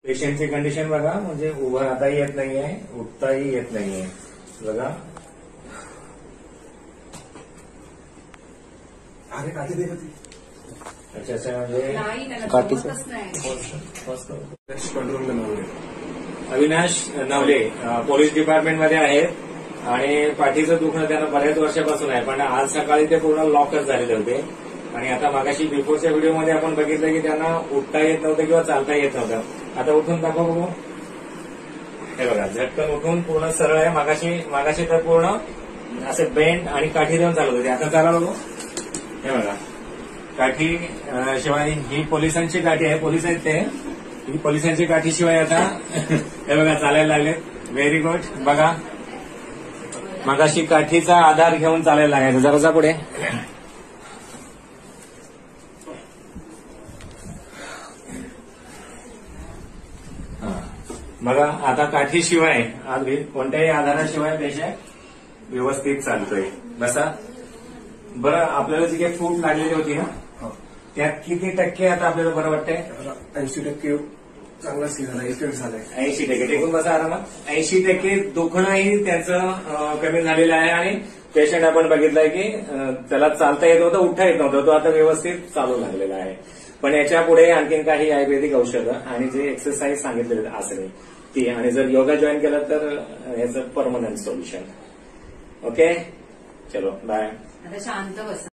पेशंटची कंडिशन बघा, म्हणजे उभं राहताही येत नाहीये, उठताही येत नाहीये बघा. अच्छा म्हणजे अविनाश नवले पोलीस डिपार्टमेंटमध्ये आहेत आणि पाठीचं दुखणं त्यांना बऱ्याच वर्षापासून आहे, पण आज सकाळी ते पूर्ण लॉकच झालेले होते. आणि आता मागाशी बिफोरच्या व्हिडिओमध्ये आपण बघितलं की त्यांना उठता येत नव्हतं किंवा चालता येत नव्हतं. आता उठून दाखवा बघू. हे बघा, झटकन उठून पूर्ण सरळ आहे. मागाशी तर पूर्ण असे बेंड आणि काठी देऊन चालत होते. आता चाला बघू. हे बघा, काठी शिवाय ही पोलिसांची काठी आहे, पोलीस आहेत ते. ही पोलिसांची काठी शिवाय आता हे बघा चालायला लागले. Very good. बघा, मागाशी काठीचा आधार घेऊन चालायला लागायचं. जरासा पुढे. बघा, आता काठीशिवाय अगदी कोणत्याही आधाराशिवाय पेशंट व्यवस्थित चालतोय. बसा. बरं, आपल्याला जी काही फूट लागलेली होती ना, त्यात किती टक्के आता आपल्याला बरं वाटतंय? 80% चांगला झाला, इफेक्ट झालाय. 80% टेकून बसा आरामात. 80% दुखणंही त्याचं कमी झालेलं आहे आणि पेशंट आपण बघितलंय की त्याला चालता येत होतं, उठता येत नव्हतं, तो आता व्यवस्थित चालू लागलेला आहे. पण याच्या पुढे आणखीन काही आयुर्वेदिक औषधं आणि जे एक्सरसाइज सांगितलेले आसने ती, आणि जर योगा जॉईन केलं तर याचं परमनंट सोल्युशन. ओके, चलो बाय. आता शांत बसा.